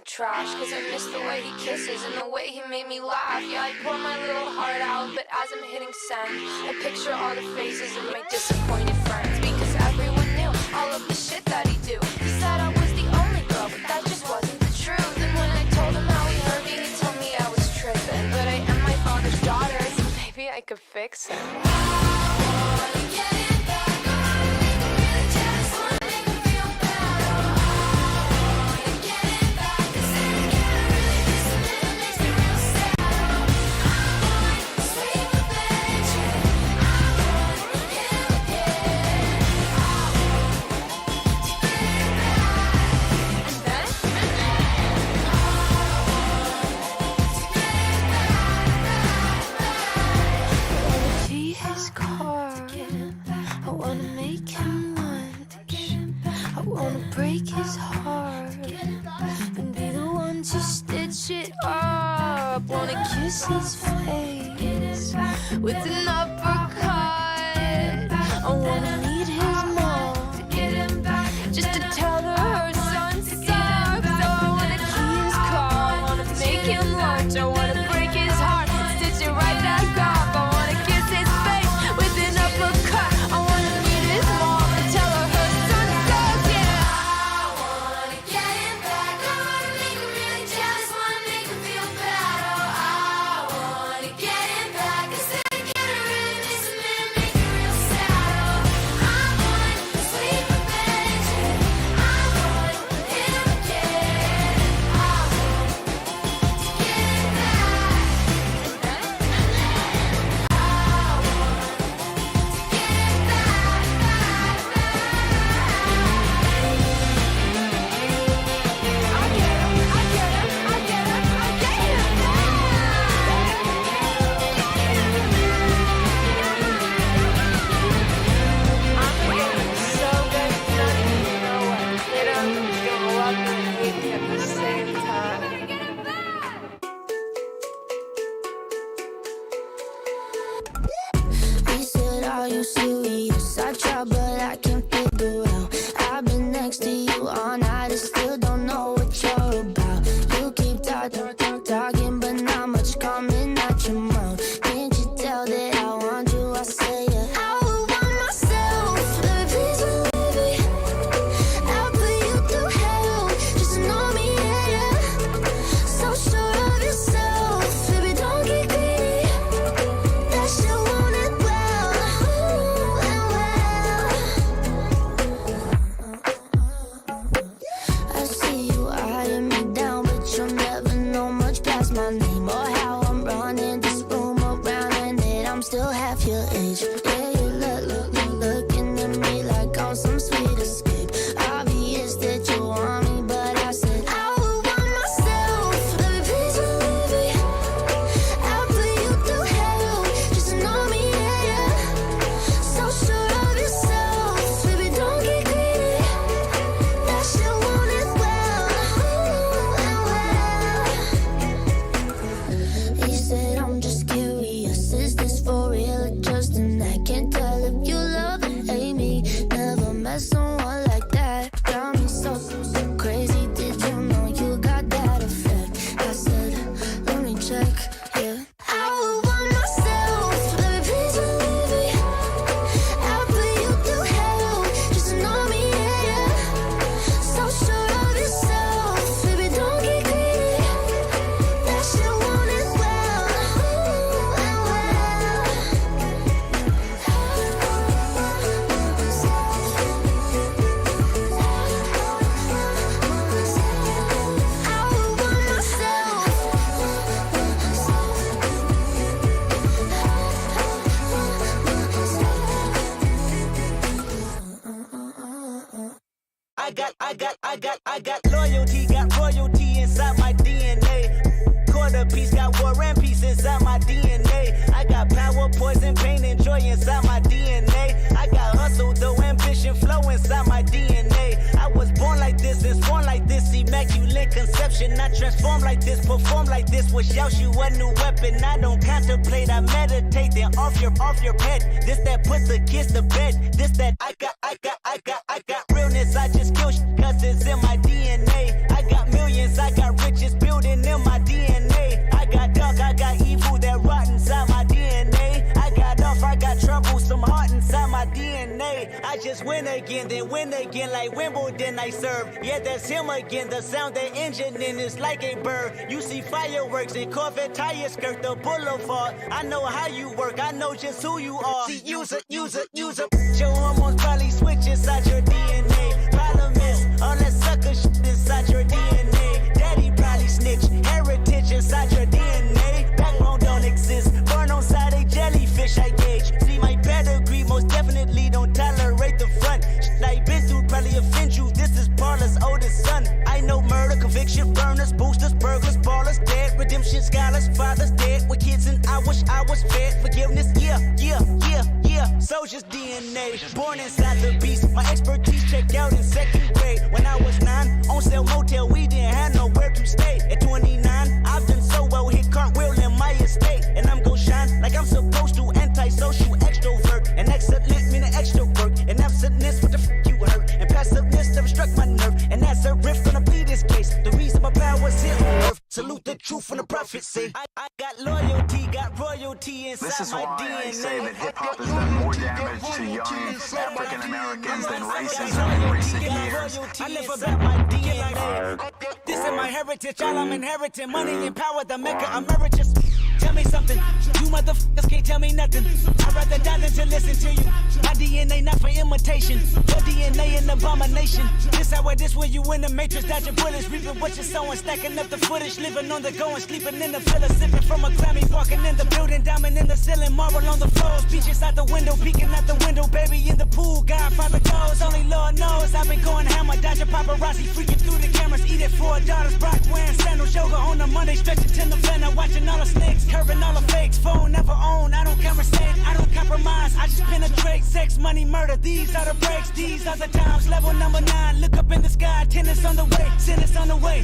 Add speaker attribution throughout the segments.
Speaker 1: Trash, cause I miss the way he kisses and the way he made me laugh. Yeah, I pour my little heart out, but as I'm hitting send, I picture all the faces of my disappointed friends, because everyone knew all of the shit that he do. He said I was the only girl, but that just wasn't the truth. And when I told him how he hurt me, he told me I was tripping. But I am my father's daughter, so maybe I could fix him. His face with an uppercut. I wanna meet his mom just to tell her her son sucks. I wanna key his car, I wanna make him lunch, I wanna break his heart, stitch it right back up. I wanna kiss his face with an uppercut. I wanna meet his mom and tell her her son sucks. Yeah, I wanna get him back. I wanna make him really jealous, wanna make him feel bad. Talking, but not much coming out your mouth. Can't you tell that I want you? I say it. I would want myself, baby, please believe me. I'll put you through hell, just know me, yeah. So sure of yourself, baby, don't get greedy. That shit want it well, I see you eyeing me down, but you'll never know much past my name or how I'm running this room around, and that I'm still half your age. Yeah, you looking at me like I'm some sweet escape. Obvious that you want me, but I said I would want myself, baby, please believe me. I'll put you through hell, just know me, yeah. So sure of yourself, baby, don't get greedy. That shit want it well. He said, I'm just curious, is this for real or just an act? Can't tell if you love or hate me. Never met someone like that. Got me so crazy, did you know you got that effect? I said, let me check, yeah. I would want myself, baby, please believe me. I'll put you through hell, just know me, yeah. So sure of yourself, baby, don't get greedy. That shit want it well. I would want myself.
Speaker 2: I got loyalty, got royalty inside my DNA. Quarter piece, got war and peace inside my DNA. I got power, perception. I transform like this, perform like this. Wish out you a new weapon. I don't contemplate, I meditate. Then off your head. This that put the kids to bed. This that I got realness. I just kill cause it's in my DNA. I got millions, I got riches building in my DNA. I got dark, I got evil that rot inside my DNA. I got off, I got trouble, some heart inside my DNA. I just win again, then win again like Wimbledon I serve. Yeah, that's him again. The sound that engine in is like a bird. You see fireworks and Corvette tires skirt the boulevard. I know how you work, I know just who you are. See, use it. Your hormones probably switch inside your DNA. Problem is, all that sucker shit inside your DNA. Daddy probably snitch, heritage inside your DNA. Backbone don't exist, born on side a jellyfish I gauge. See my pedigree, most definitely don't tolerate the front. Shit I been through probably offend you, this is Paula's oldest son. I know murder, conviction, burners, boosters, burglars, ballers, dead, redemption, scholars, fathers dead, with kids and I wish I was fed. Forgiveness, yeah. Soldier's DNA, born inside the beast. My expertise checked out in second grade. When I was 9, on sale motel, we didn't have nowhere to stay. At 29, I've done so well, hit cartwheel in my estate. And I'm gon' shine like I'm supposed to, antisocial extrovert. And excellent meaning extra work. And absentness, what the f you hurt. And passiveness never struck my nerve. And that's a riff gonna be this case. The reason my power's here on earth. Salute the truth from the prophecy. I got loyalty, got royalty inside
Speaker 3: this is
Speaker 2: my
Speaker 3: why
Speaker 2: DNA.
Speaker 3: I say that hip-hop has done more damage to young African Americans than racism in recent years.
Speaker 2: I live about my DNA. This is my heritage, all I'm inheriting. Money and power, the maker emeritus. Tell me something, you motherfuckers can't tell me nothing. I'd rather die than to listen to you. My DNA not for imitation, your DNA an abomination. This how it is when you in the matrix, dodging bullets, reaping what you're sowing, stacking up the footage, living on the go and sleeping in the villa, sipping from a Grammy, walking in the building, diamond in the ceiling, marble on the floors, beaches out the window, peeking out the window, baby in the pool, Godfather goes, only Lord knows. I've been going hammer, dodging paparazzi, freaking through the cameras, eating $4, Brock wearing sandals, yoga on a Monday, stretching to November, watching all the snakes, curving all the fakes, phone never own, I don't conversate, I don't compromise, I just penetrate, sex, money, murder, these are the breaks, these are the times, level number 9, look up in the sky, tennis on the way, sentence on the way.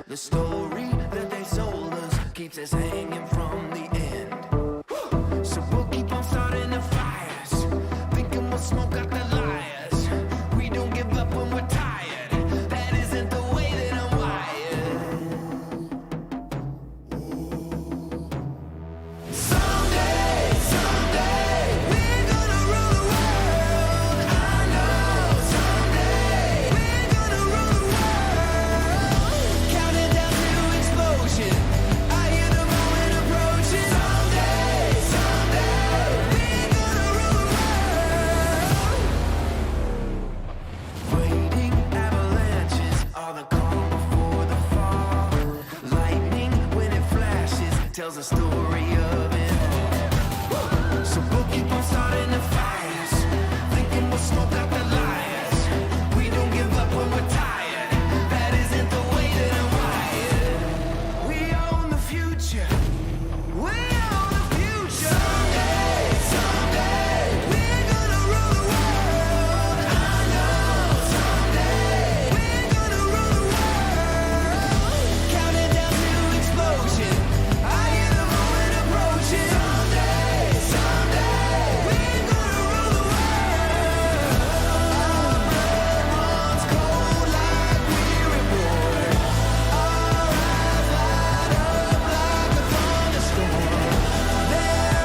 Speaker 4: The story that they sold us keeps us hanging from the end. So we'll keep on starting the fires, thinking we'll smoke out the liars. We don't give up when we're tired. That isn't the way that I'm wired. Someday, we're gonna rule the world. I know someday we're gonna rule the world. Counting down to explosion. I hear the moment approaching. Someday, we're gonna rule the world. Waiting avalanches are the calm before the fall. Lightning when it flashes tells a story of it. So we'll keep on starting the fires, thinking we'll smoke out the liars. We don't give up when we're tired. That isn't the way that I'm wired. We own the future. We own the future. Someday, we're gonna rule the world. I know someday we're gonna rule the world. Counting down to explosion. I hear the moment approaching. Someday, we're gonna rule the world. Our blood runs cold like we're reborn. Our eyes light up like a thunderstorm. There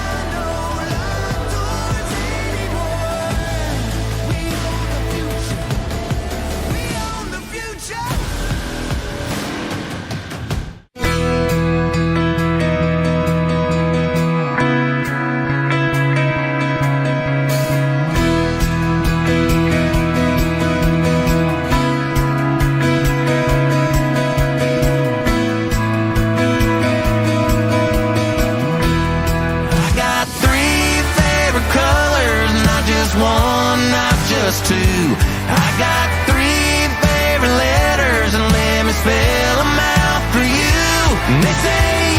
Speaker 4: are no locked doors anymore. We own the future. We own the future. I got 3 favorite colors, not just one, not just two. They say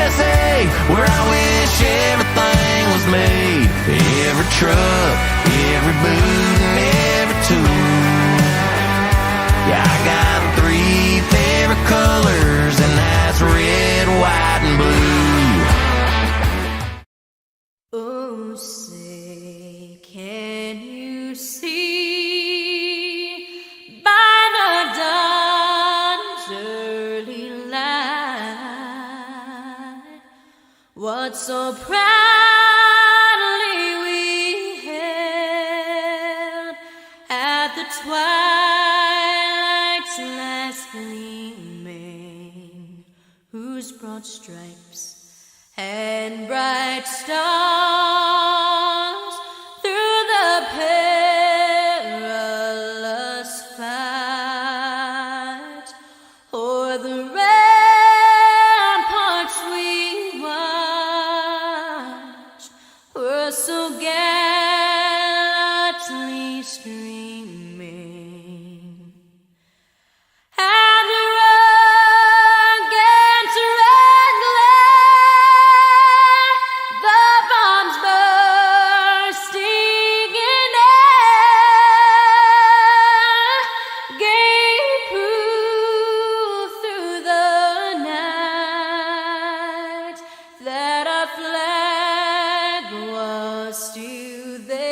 Speaker 4: USA, where I wish everything was made. Every truck, every boot, and every tool. Yeah, I got 3 favorite colors, and that's red, white, and blue.
Speaker 5: Oh, say, can you see by the dawn's early light what so proudly we held at the twilight's last gleaming, whose broad stripes and bright stars through the perilous fight o'er the ramparts we watched were so gallantly streaming. And the rugged red glare, the bombs bursting in air, gave proof through the night that our flag was still there.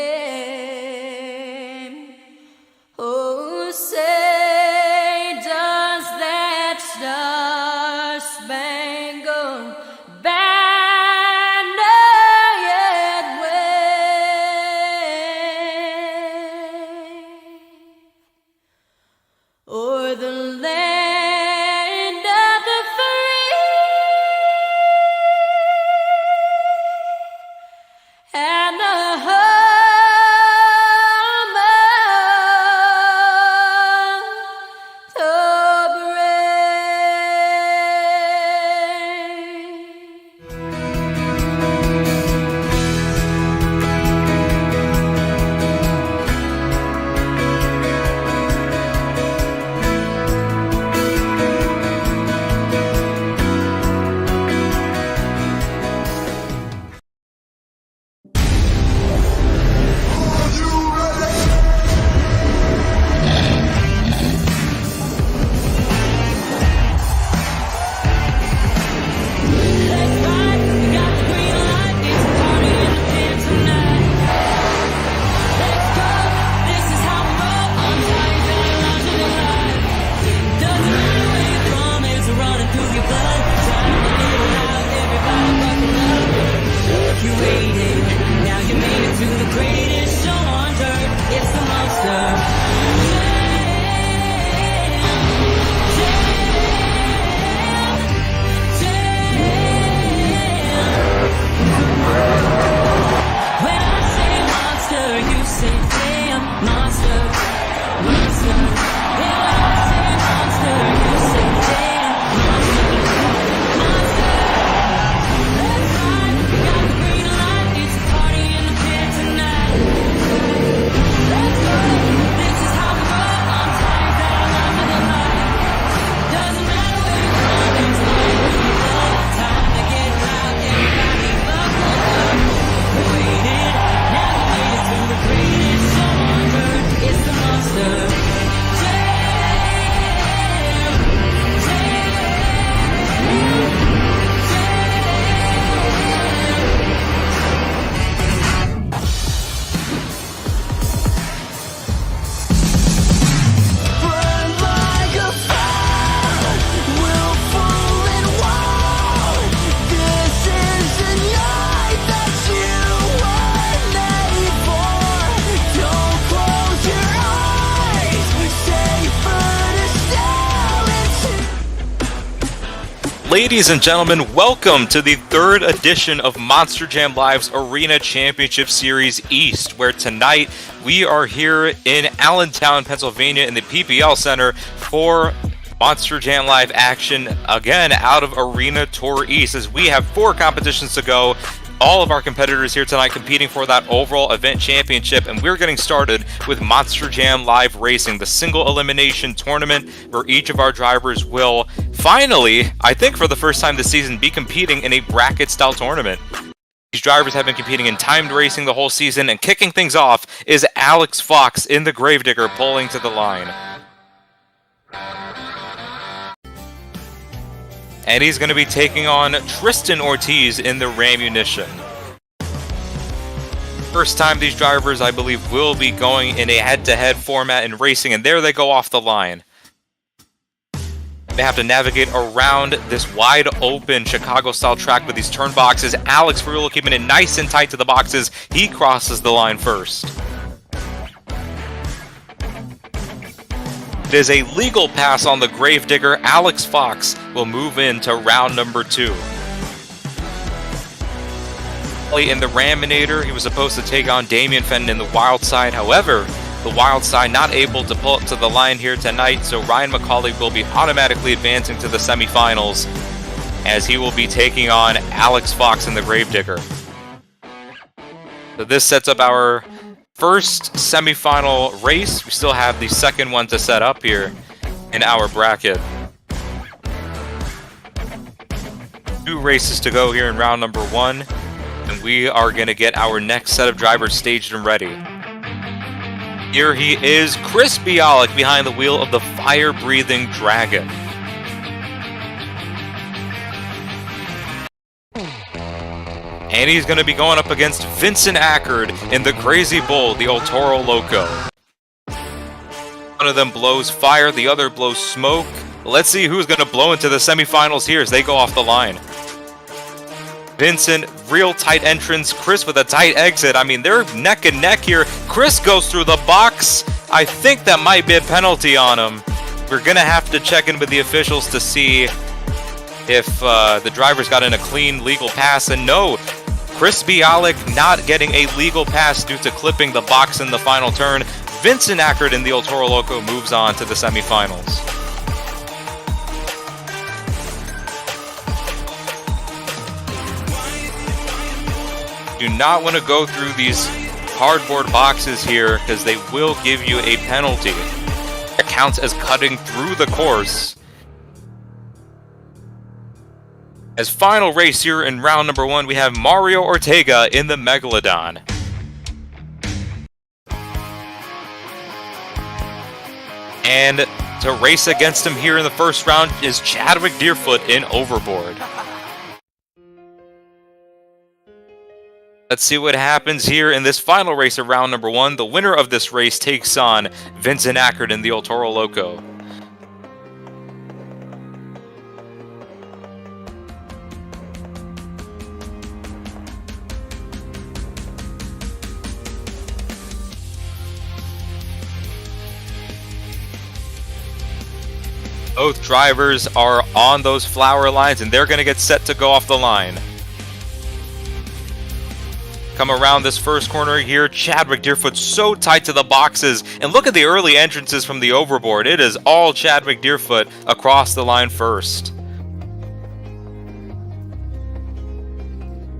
Speaker 5: Oh, say, does that star-spangled banner yet wave o'er the land of the free and the home of the brave?
Speaker 6: Ladies and gentlemen, welcome to the third edition of Monster Jam Live's Arena Championship Series East, where tonight we are here in Allentown, Pennsylvania in the PPL Center for Monster Jam Live action, again out of Arena Tour East, as we have 4 competitions to go. All of our competitors here tonight competing for that overall event championship, and we're getting started with Monster Jam Live Racing, the single elimination tournament where each of our drivers will finally, I think for the first time this season, be competing in a bracket-style tournament. These drivers have been competing in timed racing the whole season, and kicking things off is Alex Fox in the Gravedigger pulling to the line. And he's going to be taking on Tristan Ortiz in the Rammunition. First time these drivers, I believe, will be going in a head-to-head format in racing, and there they go off the line. They have to navigate around this wide-open Chicago-style track with these turn boxes. Alex Ferrullo keeping it nice and tight to the boxes. He crosses the line first. It is a legal pass on the Gravedigger. Alex Fox will move into round number 2. In the Raminator, he was supposed to take on Damian Fenton in the Wild Side. However, the Wild Side not able to pull up to the line here tonight, so Ryan McCauley will be automatically advancing to the semifinals as he will be taking on Alex Fox in the Gravedigger. So this sets up our first semifinal race. We still have the second one to set up here in our bracket. 2 races to go here in round number 1, and we are going to get our next set of drivers staged and ready. Here he is, Chris Bialik behind the wheel of the fire-breathing Dragon. And he's going to be going up against Vincent Ackard in the Crazy Bull, the El Toro Loco. One of them blows fire, the other blows smoke. Let's see who's going to blow into the semifinals here as they go off the line. Vincent, real tight entrance. Chris with a tight exit. I mean, they're neck and neck here. Chris goes through the box. I think that might be a penalty on him. We're going to have to check in with the officials to see if the driver's got in a clean, legal pass. And no, Chris Bialik not getting a legal pass due to clipping the box in the final turn. Vincent Ackard in the El Toro Loco moves on to the semifinals. Do not want to go through these cardboard boxes here because they will give you a penalty. It counts as cutting through the course. As final race here in round number 1, we have Mario Ortega in the Megalodon. And to race against him here in the first round is Chadwick Deerfoot in Overboard. Let's see what happens here in this final race of round number 1. The winner of this race takes on Vincent Ackard in the El Toro Loco. Both drivers are on those flower lines and they're going to get set to go off the line. Come around this first corner here, Chadwick Deerfoot so tight to the boxes, and look at the early entrances from the Overboard. It is all Chadwick Deerfoot across the line first.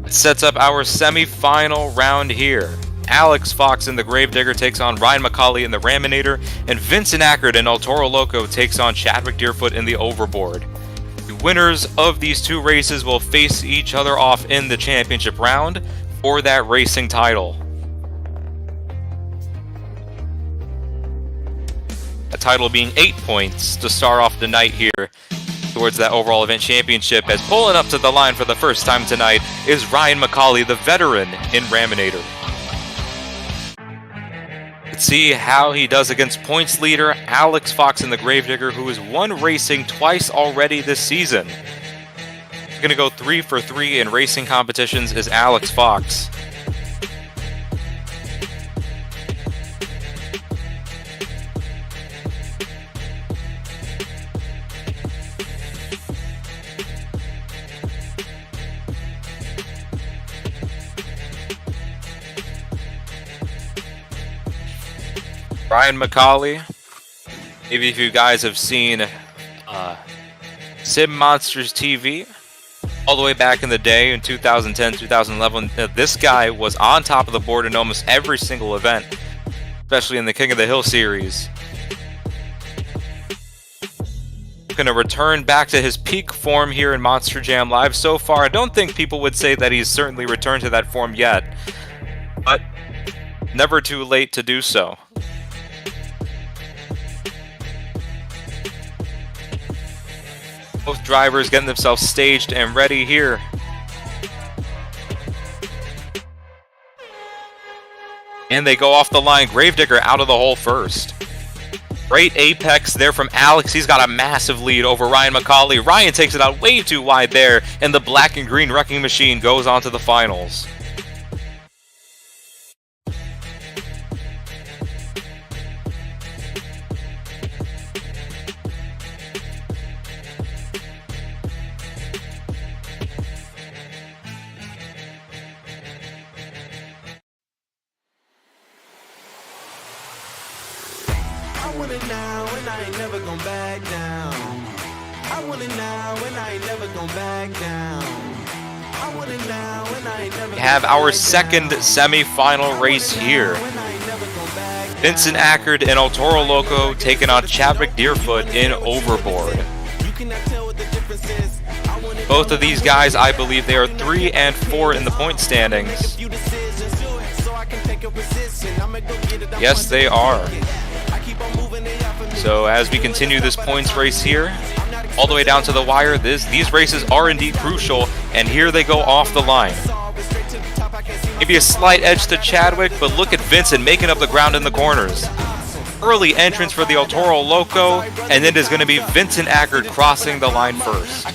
Speaker 6: It sets up our semi-final round here. Alex Fox in the Gravedigger takes on Ryan McCauley in the Raminator, and Vincent Ackard in El Toro Loco takes on Chadwick Deerfoot in the Overboard. The winners of these 2 races will face each other off in the championship round for that racing title. A title being 8 points to start off the night here towards that overall event championship, as pulling up to the line for the first time tonight is Ryan McCauley, the veteran in Raminator. Let's see how he does against points leader Alex Fox in the Gravedigger, who has won racing twice already this season. Going to go 3 for 3 in racing competitions is Alex Fox. Ryan McCauley, maybe if you guys have seen Sim Monsters TV, all the way back in the day in 2010, 2011, this guy was on top of the board in almost every single event, especially in the King of the Hill series. looking to return back to his peak form here in Monster Jam Live. So far, I don't think people would say that he's certainly returned to that form yet, but never too late to do so. Both drivers getting themselves staged and ready here. And they go off the line. Gravedigger out of the hole first. Great apex there from Alex. He's got a massive lead over Ryan McCauley. Ryan takes it out way too wide there, and the black and green Wrecking Machine goes on to the finals.
Speaker 4: I want it now and I ain't never gonna back down. I want it now and I ain't never gonna back down. I want it now and I ain't never
Speaker 6: We have our second semi-final race here. Vincent Ackard and El Toro Loco taking on Chadwick Deerfoot in Overboard. Both of these guys, I believe they are 3 and 4 in the point standings. Yes, they are. So as we continue this points race here, all the way down to the wire, these races are indeed crucial, and here they go off the line. Maybe a slight edge to Chadwick, but look at Vincent making up the ground in the corners. Early entrance for the El Toro Loco, and it is going to be Vincent Ackard crossing the line first.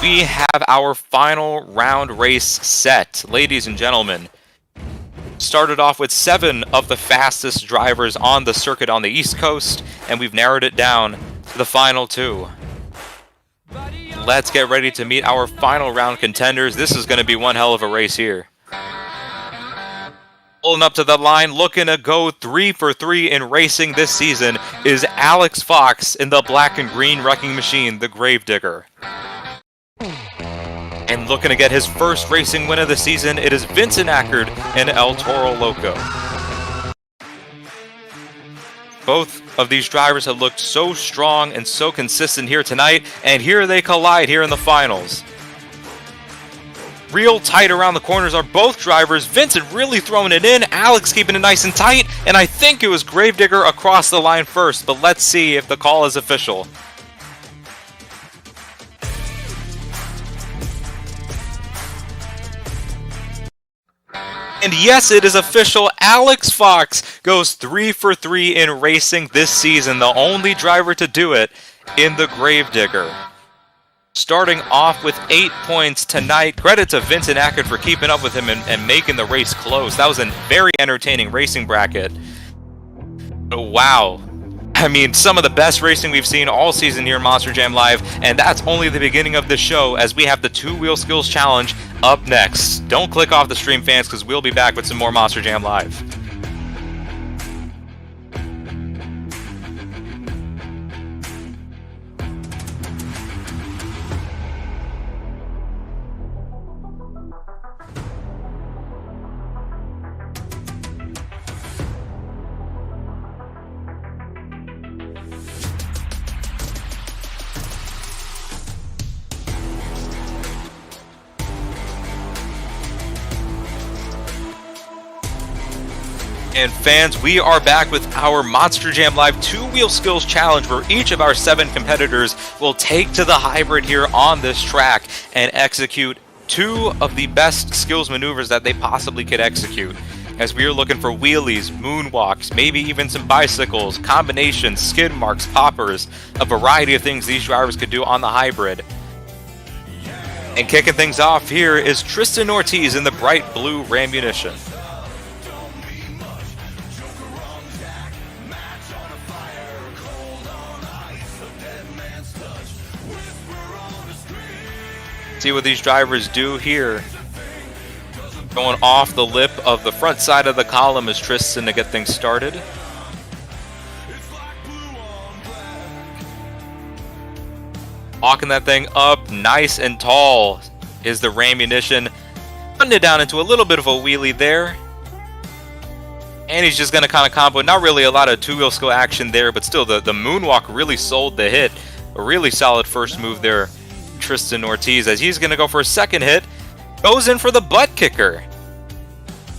Speaker 6: We have our final round race set, ladies and gentlemen. Started off with 7 of the fastest drivers on the circuit on the East Coast, and we've narrowed it down to the final 2. Let's get ready to meet our final round contenders. This is going to be one hell of a race here. Pulling up to the line, looking to go 3 for 3 in racing this season is Alex Fox in the black and green Wrecking Machine, the Gravedigger. And looking to get his first racing win of the season, it is Vincent Ackard and El Toro Loco. Both of these drivers have looked so strong and so consistent here tonight, and here they collide here in the finals. Real tight around the corners are both drivers. Vincent really throwing it in, Alex keeping it nice and tight, and I think it was Gravedigger across the line first, but let's see if the call is official. And yes, it is official. Alex Fox goes 3 for 3 in racing this season, the only driver to do it in the Gravedigger. Starting off with 8 points tonight. Credit to Vincent Ackard for keeping up with him and making the race close. That was a very entertaining racing bracket. But wow. I mean, some of the best racing we've seen all season here in Monster Jam Live, and that's only the beginning of the show as we have the 2-Wheel Skills Challenge up next. Don't click off the stream, fans, because we'll be back with some more Monster Jam Live. And fans, we are back with our Monster Jam Live 2-Wheel Skills Challenge, where each of our 7 competitors will take to the hybrid here on this track and execute 2 of the best skills maneuvers that they possibly could execute. As we are looking for wheelies, moonwalks, maybe even some bicycles, combinations, skid marks, poppers, a variety of things these drivers could do on the hybrid. And kicking things off here is Tristan Ortiz in the bright blue Rammunition. See what these drivers do here. Going off the lip of the front side of the column is Tristan to get things started. Walking that thing up nice and tall is the Rammunition. Putting it down into a little bit of a wheelie there. And he's just going to kind of combo. Not really a lot of two-wheel skill action there, but still the moonwalk really sold the hit. A really solid first move there, Tristan Ortiz, as he's going to go for a second hit. Goes in for the butt kicker.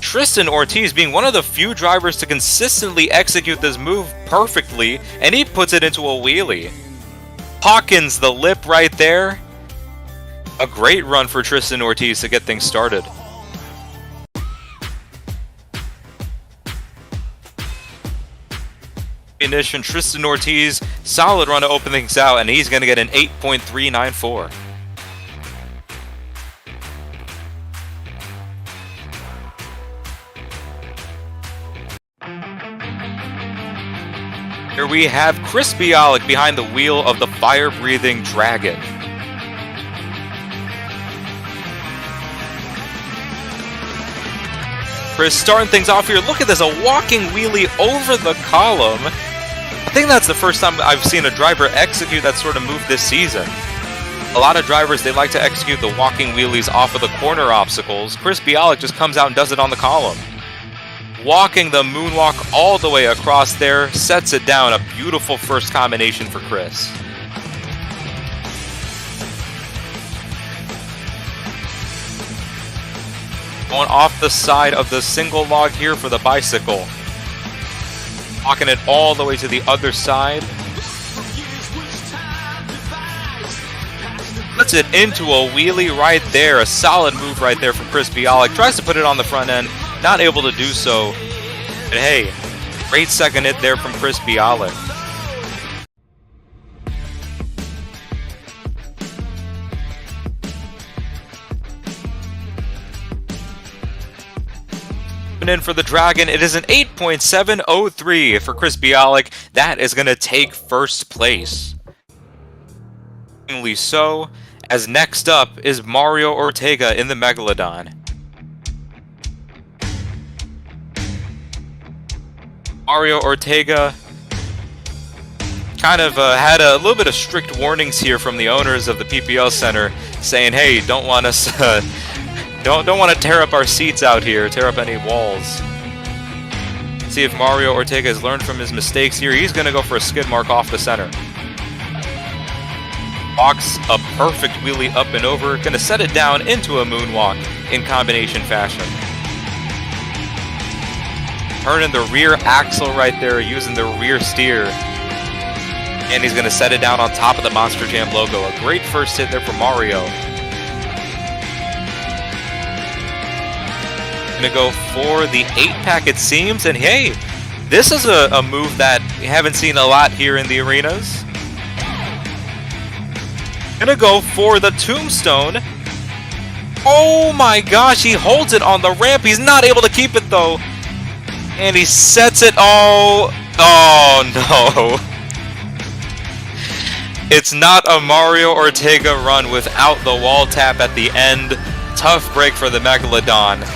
Speaker 6: Tristan Ortiz being one of the few drivers to consistently execute this move perfectly, and he puts it into a wheelie. Hawkins the lip right there. A great run for Tristan Ortiz to get things started. Intermission, Tristan Ortiz, solid run to open things out, and he's going to get an 8.394. Here we have Chris Bialik behind the wheel of the fire-breathing Dragon. Chris starting things off here. Look at this, a walking wheelie over the column. I think that's the first time I've seen a driver execute that sort of move this season. A lot of drivers, they like to execute the walking wheelies off of the corner obstacles. Chris Bialik just comes out and does it on the column. Walking the moonwalk all the way across there, sets it down. A beautiful first combination for Chris. Going off the side of the single log here for the bicycle. Walking it all the way to the other side. Puts it into a wheelie right there. A solid move right there from Chris Bialik. Tries to put it on the front end. Not able to do so. But hey, great second hit there from Chris Bialik. In for the Dragon, it is an 8.703 for Chris Bialik. That is going to take first place. So, as next up is Mario Ortega in the Megalodon. Mario Ortega kind of had a little bit of strict warnings here from the owners of the PPL Center, saying, "Hey, don't want us." Don't want to tear up our seats out here, tear up any walls. See if Mario Ortega has learned from his mistakes here. He's going to go for a skid mark off the center. Walks a perfect wheelie up and over. Going to set it down into a moonwalk in combination fashion. Turning the rear axle right there, using the rear steer. And he's going to set it down on top of the Monster Jam logo. A great first hit there for Mario. Gonna go for the 8-pack it seems, and hey, this is a move that we haven't seen a lot here in the arenas. Gonna go for the tombstone. Oh my gosh, he holds it on the ramp. He's not able to keep it though. And he sets it. Oh no. It's not a Mario Ortega run without the wall tap at the end. Tough break for the Megalodon.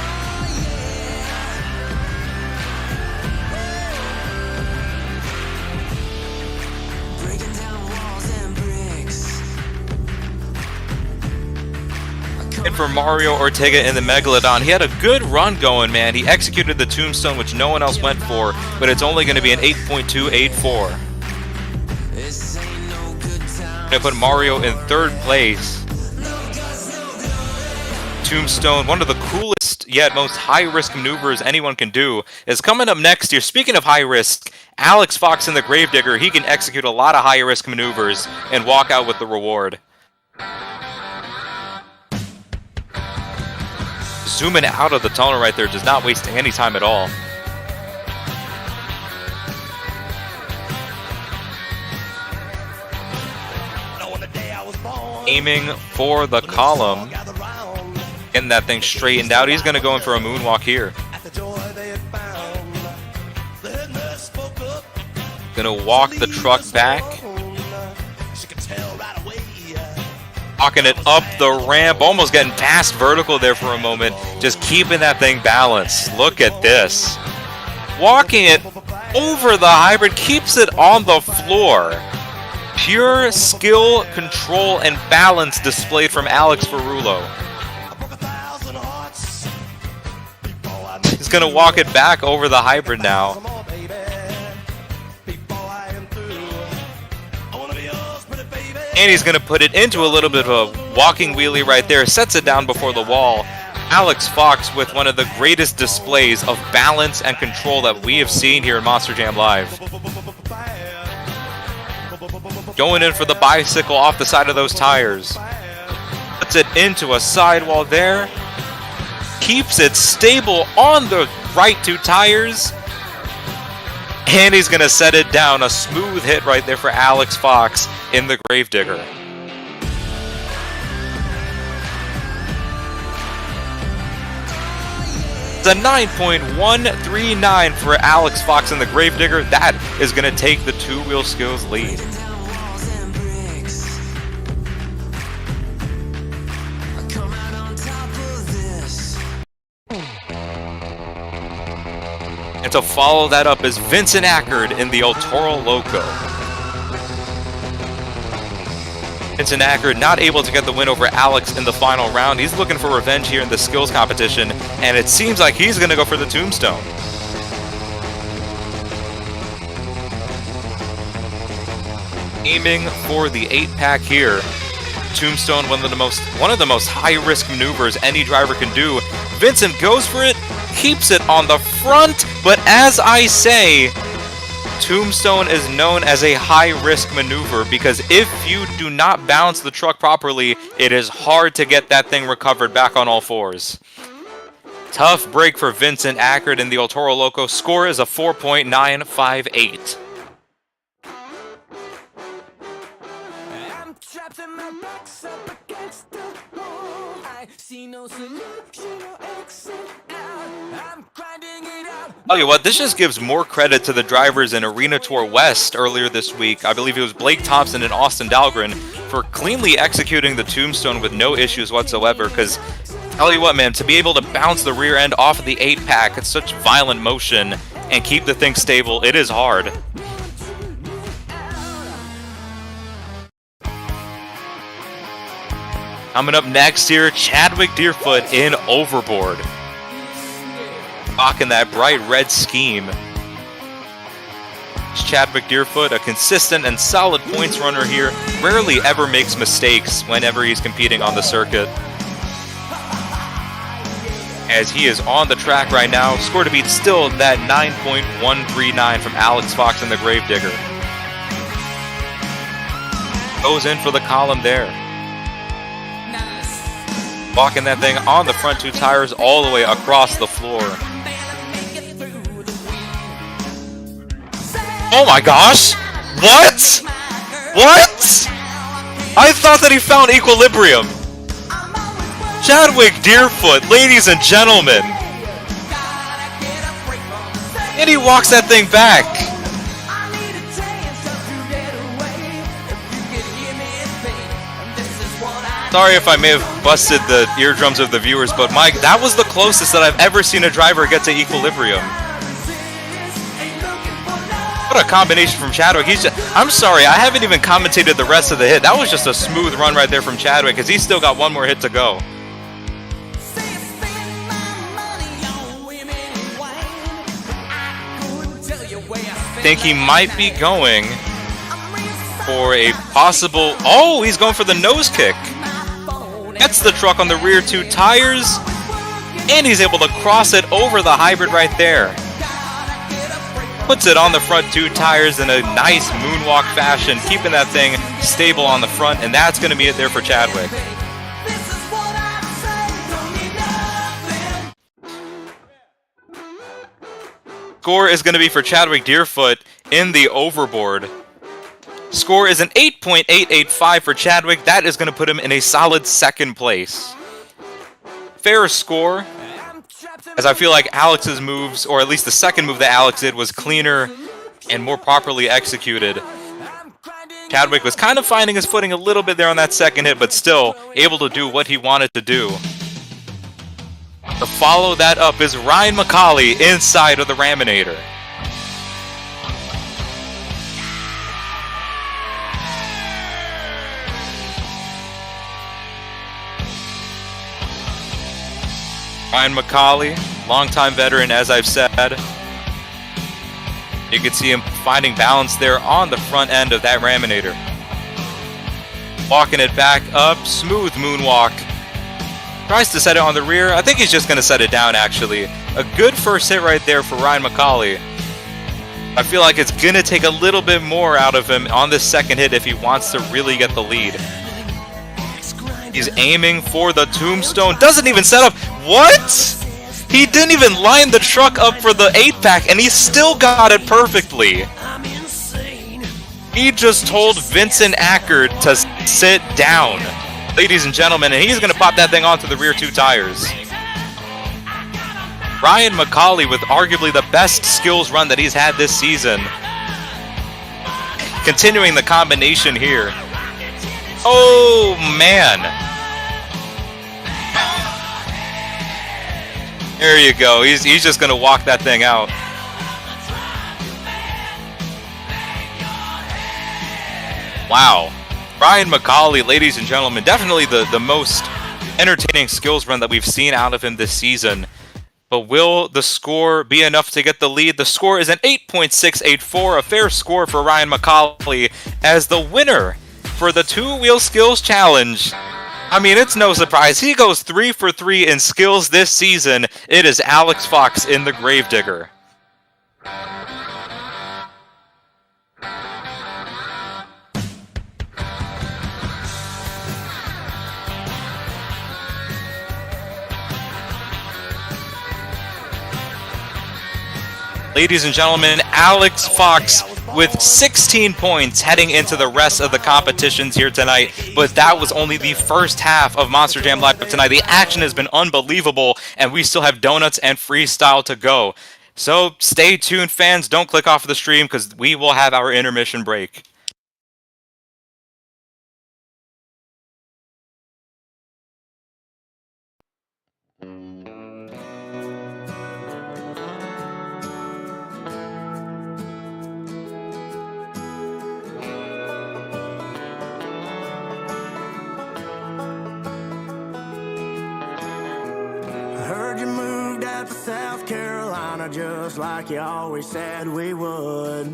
Speaker 6: And for Mario Ortega in the Megalodon, he had a good run going, man. He executed the tombstone, which no one else went for, but it's only going to be an 8.284. Going to put Mario in third place. Tombstone, one of the coolest yet most high-risk maneuvers anyone can do, is coming up next here. Speaking of high risk, Alex Fox in the Gravedigger, he can execute a lot of high-risk maneuvers and walk out with the reward. Zooming out of the tunnel right there, does not waste any time at all. Aiming for the column. Getting that thing straightened out. He's going to go in for a moonwalk here. Going to walk the truck back. Walking it up the ramp, almost getting past vertical there for a moment. Just keeping that thing balanced. Look at this. Walking it over the hybrid, keeps it on the floor. Pure skill, control, and balance displayed from Alex Ferrulo. He's gonna walk it back over the hybrid now. And he's gonna put it into a little bit of a walking wheelie right there, sets it down before the wall. Alex Fox with one of the greatest displays of balance and control that we have seen here in Monster Jam Live. Going in for the bicycle off the side of those tires. Puts it into a sidewall there. Keeps it stable on the right two tires. And he's going to set it down. A smooth hit right there for Alex Fox in the Gravedigger. It's a 9.139 for Alex Fox in the Gravedigger. That is going to take the two-wheel skills lead. And to follow that up is Vincent Ackard in the El Toro Loco. Vincent Ackard not able to get the win over Alex in the final round. He's looking for revenge here in the skills competition, and it seems like he's going to go for the tombstone. Aiming for the 8-pack here. Tombstone, one of the most high-risk maneuvers any driver can do. Vincent goes for it, keeps it on the front, but as I say, Tombstone is known as a high-risk maneuver because if you do not balance the truck properly, it is hard to get that thing recovered back on all fours. Tough break for Vincent Ackard in the El Toro Loco. Score is a 4.958. Tell you what, this just gives more credit to the drivers in Arena Tour West earlier this week. I believe it was Blake Thompson and Austin Dahlgren for cleanly executing the tombstone with no issues whatsoever. Because, tell you what, man, to be able to bounce the rear end off of the 8-pack at such violent motion and keep the thing stable, it is hard. Coming up next here, Chadwick Deerfoot in Overboard. Rocking that bright red scheme. It's Chadwick Deerfoot, a consistent and solid points runner here. Rarely ever makes mistakes whenever he's competing on the circuit. As he is on the track right now, score to beat still that 9.139 from Alex Fox in the Gravedigger. Goes in for the column there. Walking that thing on the front two tires all the way across the floor. Oh my gosh! What? What? I thought that he found equilibrium. Chadwick Deerfoot, ladies and gentlemen. And he walks that thing back. Sorry if I may have busted the eardrums of the viewers, but Mike, that was the closest that I've ever seen a driver get to equilibrium. What a combination from Chadwick. I'm sorry, I haven't even commentated the rest of the hit. That was just a smooth run right there from Chadwick, because he's still got one more hit to go. I think he might be going for a possible... Oh, he's going for the nose kick. Gets the truck on the rear two tires, and he's able to cross it over the hybrid right there. Puts it on the front two tires in a nice moonwalk fashion, keeping that thing stable on the front, and that's going to be it there for Chadwick. Score is going to be for Chadwick Deerfoot in the Overboard. Score is an 8.885 for Chadwick. That is going to put him in a solid second place. Fair score, as I feel like Alex's moves, or at least the second move that Alex did, was cleaner and more properly executed. Chadwick was kind of finding his footing a little bit there on that second hit, but still able to do what he wanted to do. To follow that up is Ryan McCauley inside of the Raminator. Ryan McCauley, longtime veteran, as I've said. You can see him finding balance there on the front end of that Raminator. Walking it back up, smooth moonwalk. Tries to set it on the rear. I think he's just going to set it down, actually. A good first hit right there for Ryan McCauley. I feel like it's going to take a little bit more out of him on this second hit if he wants to really get the lead. He's aiming for the tombstone. Doesn't even set up. What? He didn't even line the truck up for the 8-pack, and he still got it perfectly. He just told Vincent Ackert to sit down, ladies and gentlemen, and he's going to pop that thing onto the rear two tires. Ryan McCauley with arguably the best skills run that he's had this season. Continuing the combination here. Oh, man. There you go. He's just going to walk that thing out. Wow. Ryan McCauley, ladies and gentlemen, definitely the most entertaining skills run that we've seen out of him this season. But will the score be enough to get the lead? The score is an 8.684, a fair score for Ryan McCauley as the winner for the two-wheel skills challenge. I mean, it's no surprise. He goes 3 for 3 in skills this season. It is Alex Fox in the Gravedigger. Ladies and gentlemen, Alex Fox with 16 points heading into the rest of the competitions here tonight. But that was only the first half of Monster Jam Live tonight. The action has been unbelievable, and we still have donuts and freestyle to go. So stay tuned, fans. Don't click off the stream because we will have our intermission break.
Speaker 4: South Carolina, just like you always said we would.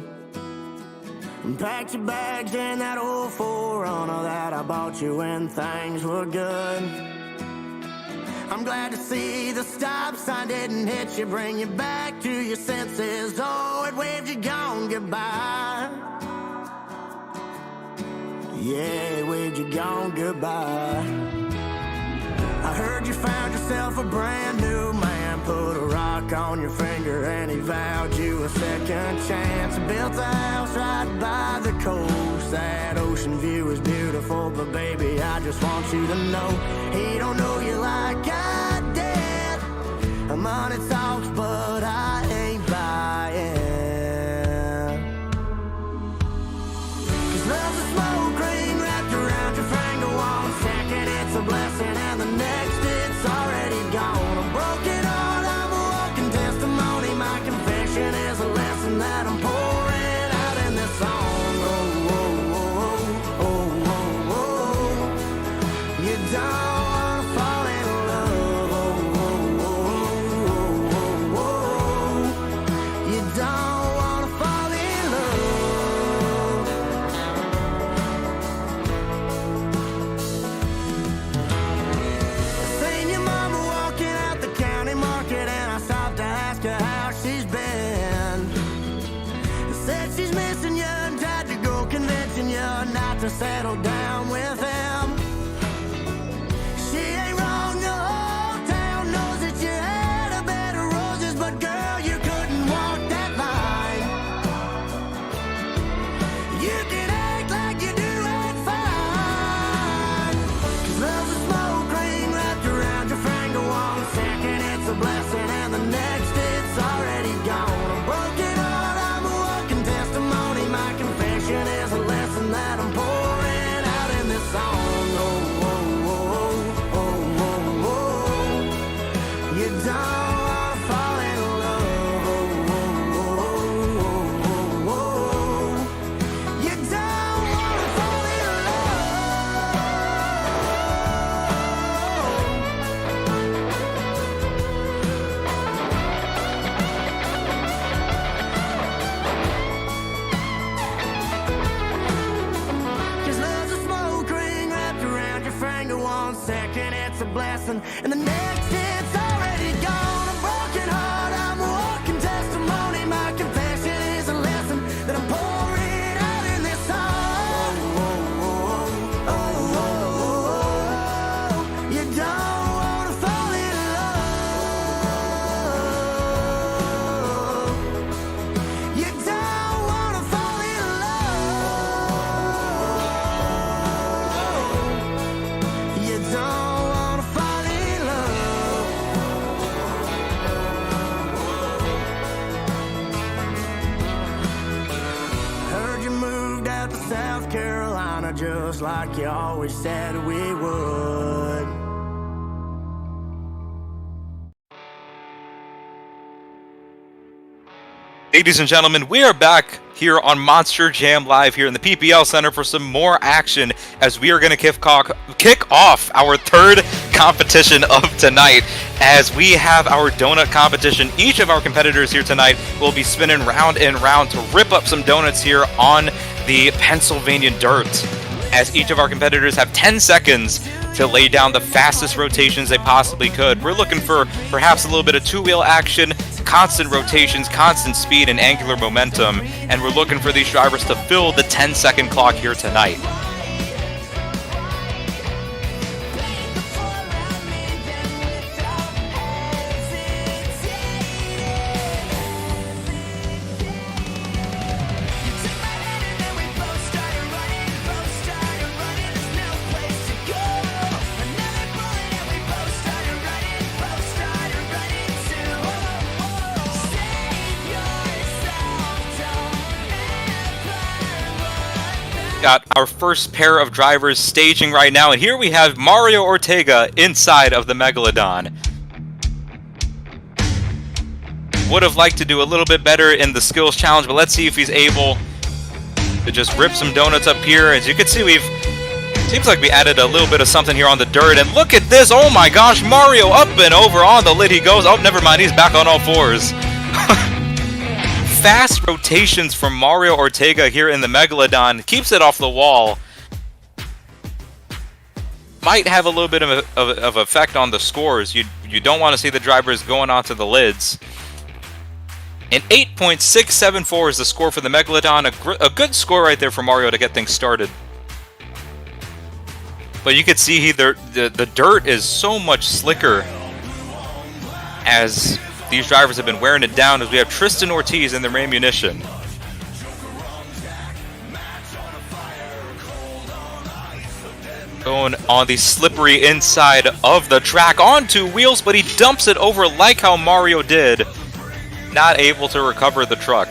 Speaker 4: And packed your bags in that old 4Runner that I bought you when things were good. I'm glad to see the stop sign didn't hit you, bring you back to your senses. Oh, it waved you gone goodbye. Yeah, it waved you gone goodbye. I heard you found yourself a brand new man, put a rock on your finger and he vowed you a second chance. Built a house right by the coast, that ocean view is beautiful, but baby, I just want you to know, he don't know you like I did. Money talks, but I ain't buying. 'Cause love's a smoke ring wrapped around your finger. 1 second it's a blessing and the next it's already gone. A broken heart, I'm a walking testimony. My confession is a lesson that I'm pouring out in this song. Oh, oh, oh, oh, oh, oh. You don't wanna fall in love. Oh, oh, oh, oh, oh, oh. You don't wanna fall in love. Seen your mama walking out the county market and I stopped to ask her how she's been. Said she's missing you and tried to go convincing you not to settle down with him. She ain't wrong, the whole town knows that you had a bed of roses, but girl, you couldn't walk that line. You can act like you do it fine. 'Cause love's a smoke ring wrapped around your finger. 1 second it's a blessing and the next it's already gone. A broken heart, I'm a walking testimony. My confession is a lesson that I'm pouring out in this song. Oh, oh, oh, oh, oh, oh. You don't wanna fall in love. Oh, oh, oh, oh, oh, oh. You don't second it's a blessing, and the next it's already gone. A broken heart, I'm a walking testimony. My confession is a lesson that I'm pouring out in this song. You don't wanna fall in love. You don't wanna fall in love. You don't wanna fall in love. Heard you moved out to South Carolina just like you always said we would.
Speaker 6: Ladies and gentlemen, we are back here on Monster Jam Live here in the PPL Center for some more action as we are going to kick off our third competition of tonight as we have our donut competition. Each of our competitors here tonight will be spinning round and round to rip up some donuts here on the Pennsylvania dirt, as each of our competitors have 10 seconds to lay down the fastest rotations they possibly could. We're looking for perhaps a little bit of two-wheel action, constant rotations, constant speed, and angular momentum, and we're looking for these drivers to fill the 10-second clock here tonight. Got our first pair of drivers staging right now, and here we have Mario Ortega inside of the Megalodon. Would have liked to do a little bit better in the skills challenge, but let's see if he's able to just rip some donuts up here. As you can see, seems like we added a little bit of something here on the dirt, and look at this! Oh my gosh, Mario up and over on the lid he goes. Oh, never mind, he's back on all fours. Fast rotations from Mario Ortega here in the Megalodon. Keeps it off the wall. Might have a little bit of effect on the scores. You don't want to see the drivers going onto the lids. An 8.674 is the score for the Megalodon. A good score right there for Mario to get things started. But you can see the dirt is so much slicker as these drivers have been wearing it down, as we have Tristan Ortiz in the ammunition. Going on the slippery inside of the track onto wheels, but he dumps it over like how Mario did. Not able to recover the truck.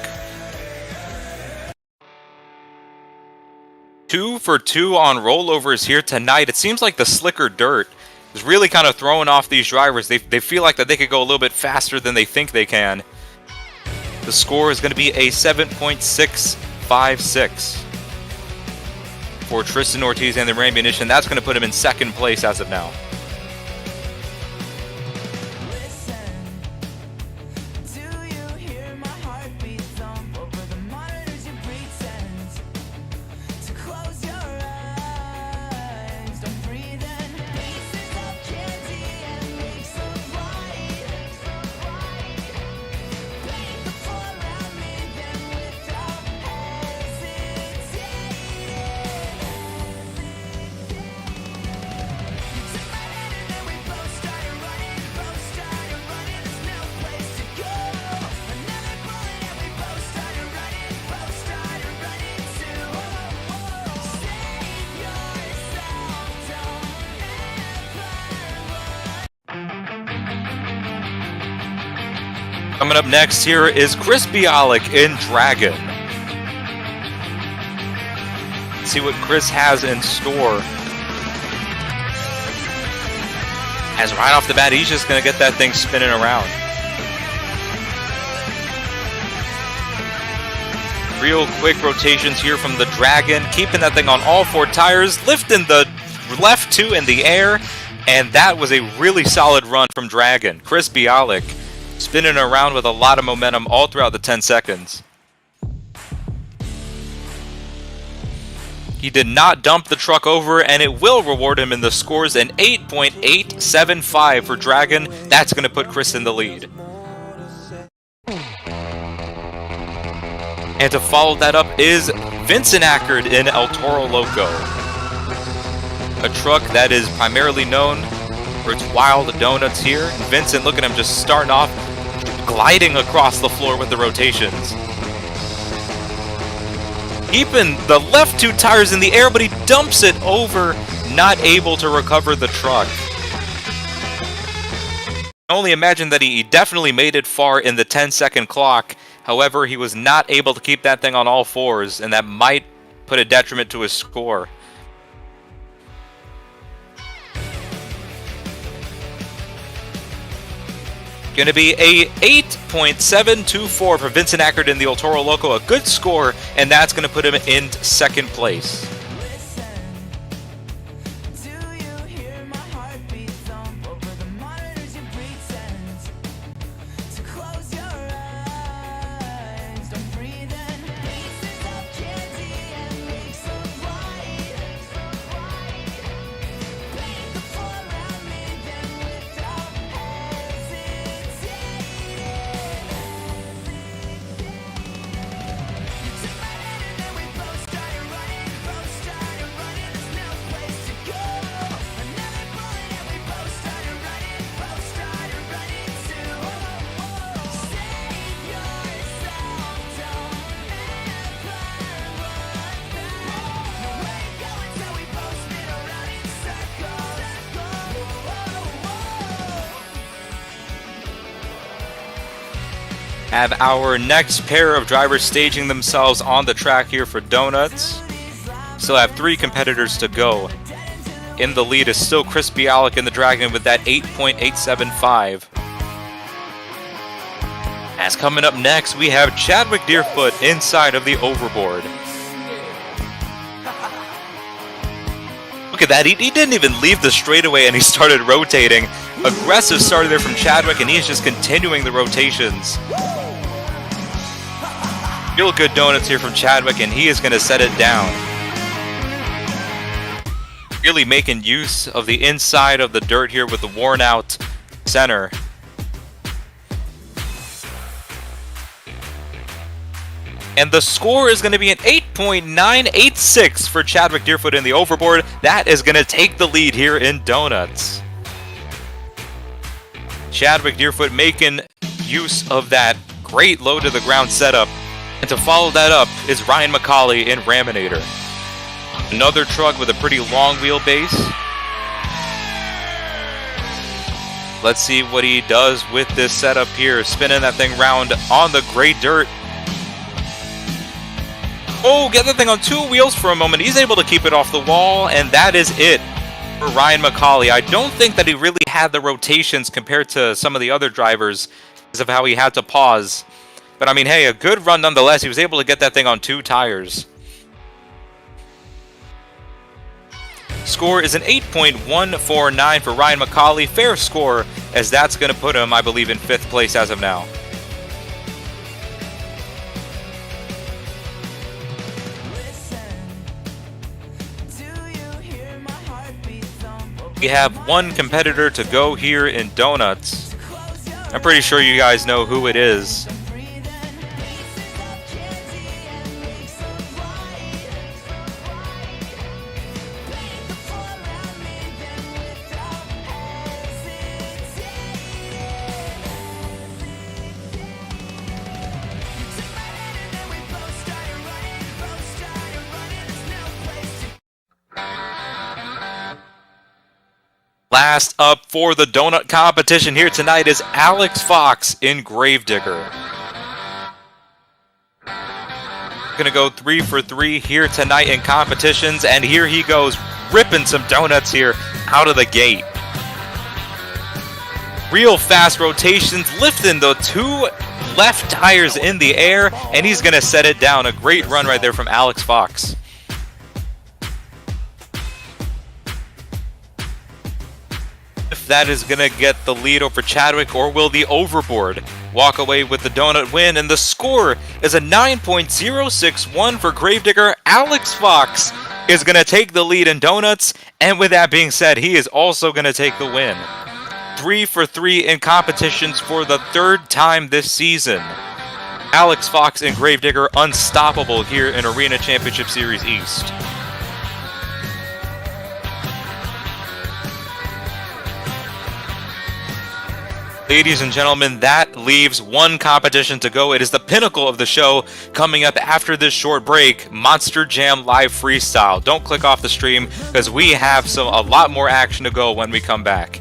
Speaker 6: 2 for 2 on rollovers here tonight. It seems like the slicker dirt is really kind of throwing off these drivers. They feel like that they could go a little bit faster than they think they can. The score is going to be a 7.656 for Tristan Ortiz and the ammunition. That's going to put him in second place as of now. Coming up next here is Chris Bialik in Dragon. Let's see what Chris has in store. As right off the bat, he's just going to get that thing spinning around. Real quick rotations here from the Dragon, keeping that thing on all 4 tires, lifting the left 2 in the air, and that was a really solid run from Dragon. Chris Bialik spinning around with a lot of momentum all throughout the 10 seconds. He did not dump the truck over, and it will reward him in the scores an 8.875 for Dragon. That's going to put Chris in the lead. And to follow that up is Vincent Ackard in El Toro Loco. A truck that is primarily known for its wild donuts here. And Vincent, look at him just starting off, gliding across the floor with the rotations. Keeping the left two tires in the air, but he dumps it over, not able to recover the truck. I only imagine that he definitely made it far in the 10-second clock. However, he was not able to keep that thing on all fours, and that might put a detriment to his score. Going to be a 8.724 for Vincent Ackard in the El Toro Loco, a good score, and that's going to put him in second place. Have our next pair of drivers staging themselves on the track here for donuts. Still have 3 competitors to go. In the lead is still Chris Bialik in the Dragon with that 8.875. As coming up next, we have Chadwick Deerfoot inside of the overboard. Look at that, he didn't even leave the straightaway and he started rotating. Aggressive start there from Chadwick, and he's just continuing the rotations. Real good donuts here from Chadwick, and he is going to set it down. Really making use of the inside of the dirt here with the worn out center. And the score is going to be an 8.986 for Chadwick Deerfoot in the overboard. That is going to take the lead here in donuts. Chadwick Deerfoot making use of that great low to the ground setup. And to follow that up is Ryan McCauley in Raminator. Another truck with a pretty long wheelbase. Let's see what he does with this setup here. Spinning that thing round on the gray dirt. Oh, get that thing on 2 wheels for a moment. He's able to keep it off the wall, and that is it for Ryan McCauley. I don't think that he really had the rotations compared to some of the other drivers because of how he had to pause. But I mean, hey, a good run nonetheless. He was able to get that thing on 2 tires. Score is an 8.149 for Ryan McCauley. Fair score, as that's going to put him, I believe, in 5th place as of now. We have 1 competitor to go here in donuts. I'm pretty sure you guys know who it is. Last up for the donut competition here tonight is Alex Fox in Gravedigger. Gonna go 3 for 3 here tonight in competitions, and here he goes, ripping some donuts here out of the gate. Real fast rotations, lifting the 2 left tires in the air, and he's gonna set it down. A great run right there from Alex Fox. That is going to get the lead over Chadwick, or will the overboard walk away with the donut win? And the score is a 9.061 for Gravedigger. Alex Fox is going to take the lead in donuts, and with that being said, he is also going to take the win. 3 for 3 in competitions for the 3rd time this season. Alex Fox and Gravedigger unstoppable here in Arena Championship Series East. Ladies and gentlemen, that leaves one competition to go. It is the pinnacle of the show coming up after this short break, Monster Jam Live Freestyle. Don't click off the stream because we have a lot more action to go when we come back.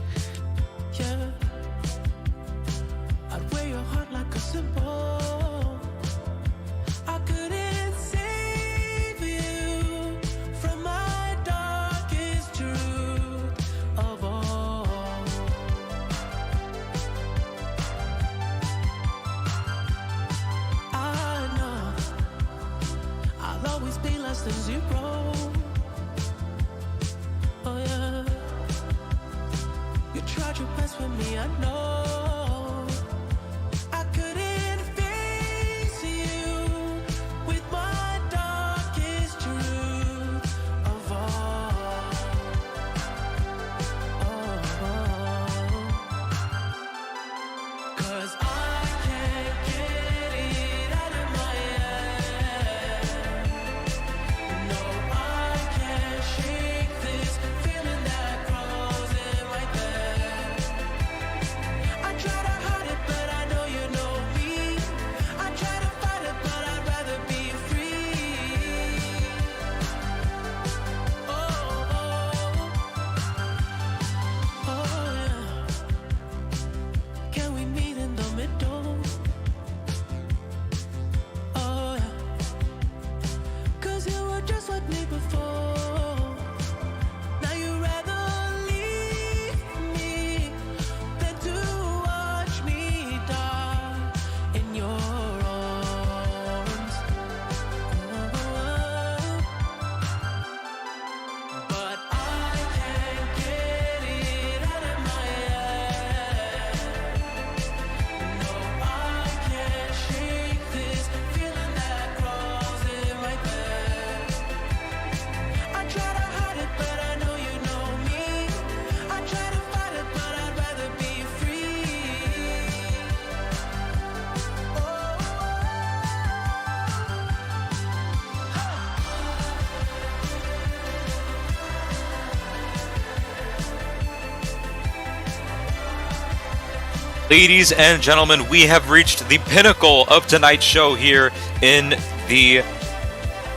Speaker 6: Ladies and gentlemen, we have reached the pinnacle of tonight's show here in the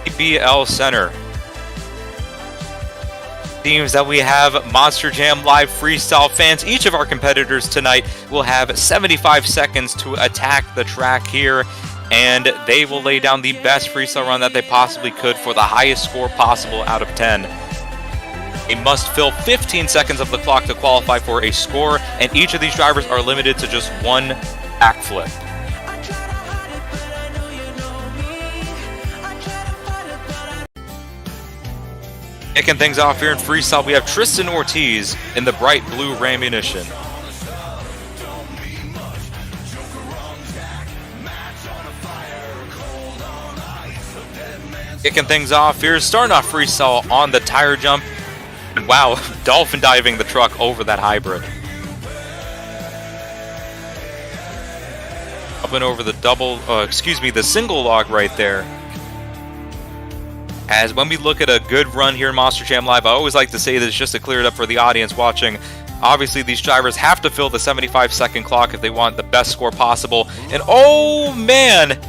Speaker 6: PBL Center. Seems that we have Monster Jam Live Freestyle fans. Each of our competitors tonight will have 75 seconds to attack the track here, and they will lay down the best freestyle run that they possibly could for the highest score possible out of 10. They must fill 15 seconds of the clock to qualify for a score, and each of these drivers are limited to just one backflip. Kicking things off here in freestyle, we have Tristan Ortiz in the bright blue Rammunition. Kicking things off here, starting off freestyle on the tire jump. Wow, dolphin diving the truck over that hybrid. Up and over the the single log right there. As when we look at a good run here in Monster Jam Live, I always like to say this just to clear it up for the audience watching. Obviously, these drivers have to fill the 75-second clock if they want the best score possible. And oh man,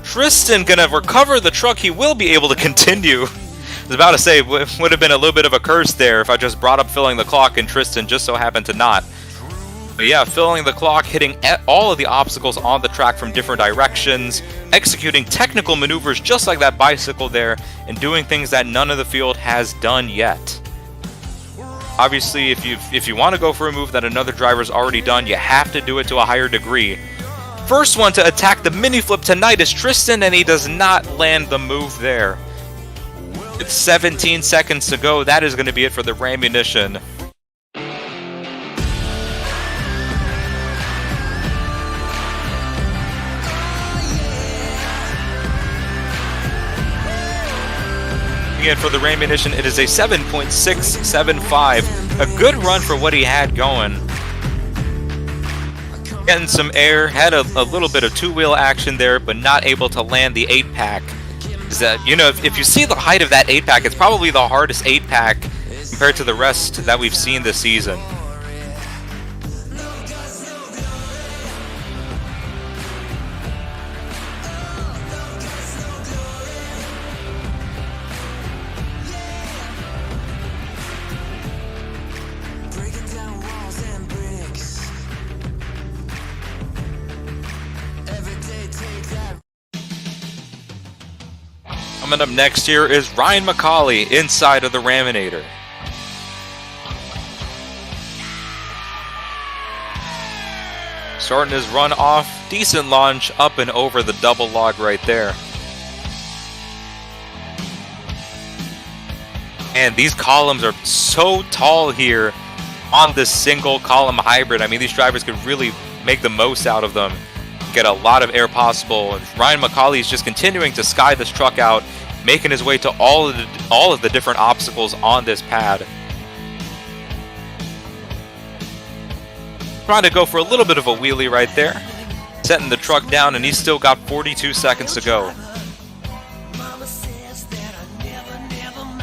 Speaker 6: Tristan gonna recover the truck. He will be able to continue. I was about to say, it would have been a little bit of a curse there if I just brought up filling the clock and Tristan just so happened to not. But yeah, filling the clock, hitting all of the obstacles on the track from different directions, executing technical maneuvers just like that bicycle there, and doing things that none of the field has done yet. Obviously, if you want to go for a move that another driver's already done, you have to do it to a higher degree. First one to attack the mini flip tonight is Tristan, and he does not land the move there. With 17 seconds to go, that is going to be it for the Rammunition. in for the Rammunition, it is a 7.675. A good run for what he had going. Getting some air, had a little bit of two-wheel action there, but not able to land the 8-pack. You know, if you see the height of that 8-pack, it's probably the hardest 8-pack compared to the rest that we've seen this season. Coming up next here is Ryan McCauley inside of the Raminator. Starting his run off, decent launch up and over the double log right there. And these columns are so tall here on this single column hybrid. I mean, these drivers could really make the most out of them, get a lot of air possible. And Ryan McCauley is just continuing to sky this truck out, making his way to all of the different obstacles on this pad. Trying to go for a little bit of a wheelie right there, setting the truck down, and he's still got 42 seconds to go.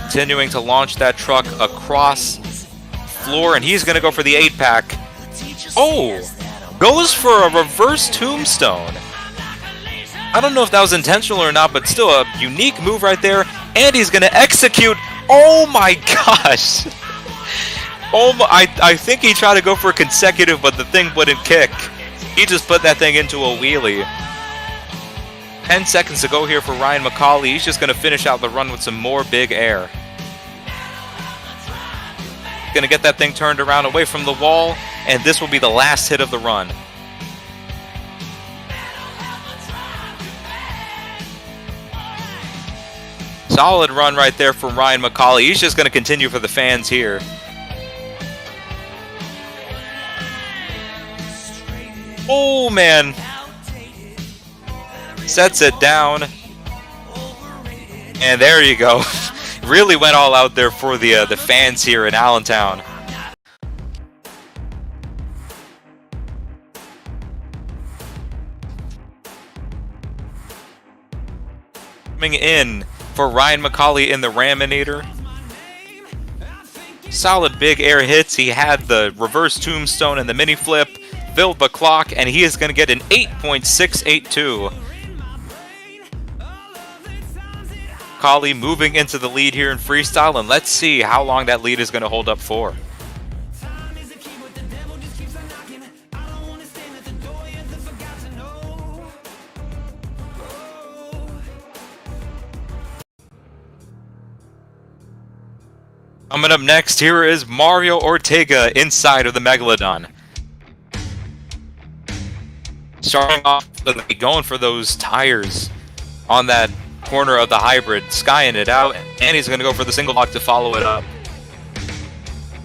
Speaker 6: Continuing to launch that truck across floor, and he's going to go for the 8-pack. Oh! Goes for a reverse tombstone. I don't know if that was intentional or not, but still a unique move right there. And he's going to execute. Oh my gosh. Oh my, I think he tried to go for a consecutive, but the thing wouldn't kick. He just put that thing into a wheelie. 10 seconds to go here for Ryan McCauley. He's just going to finish out the run with some more big air. Going to get that thing turned around away from the wall, and this will be the last hit of the run. Solid run right there from Ryan McCauley. He's just going to continue for the fans here. Oh, man. Sets it down. And there you go. Really went all out there for the fans here in Allentown. Coming in for Ryan McCauley in the Raminator. Solid big air hits. He had the reverse tombstone and the mini flip, filled the clock, and he is going to get an 8.682. McCauley moving into the lead here in Freestyle, and let's see how long that lead is going to hold up for. Coming up next, here is Mario Ortega inside of the Megalodon. Starting off, going for those tires on that corner of the hybrid, skying it out, and he's going to go for the single lock to follow it up.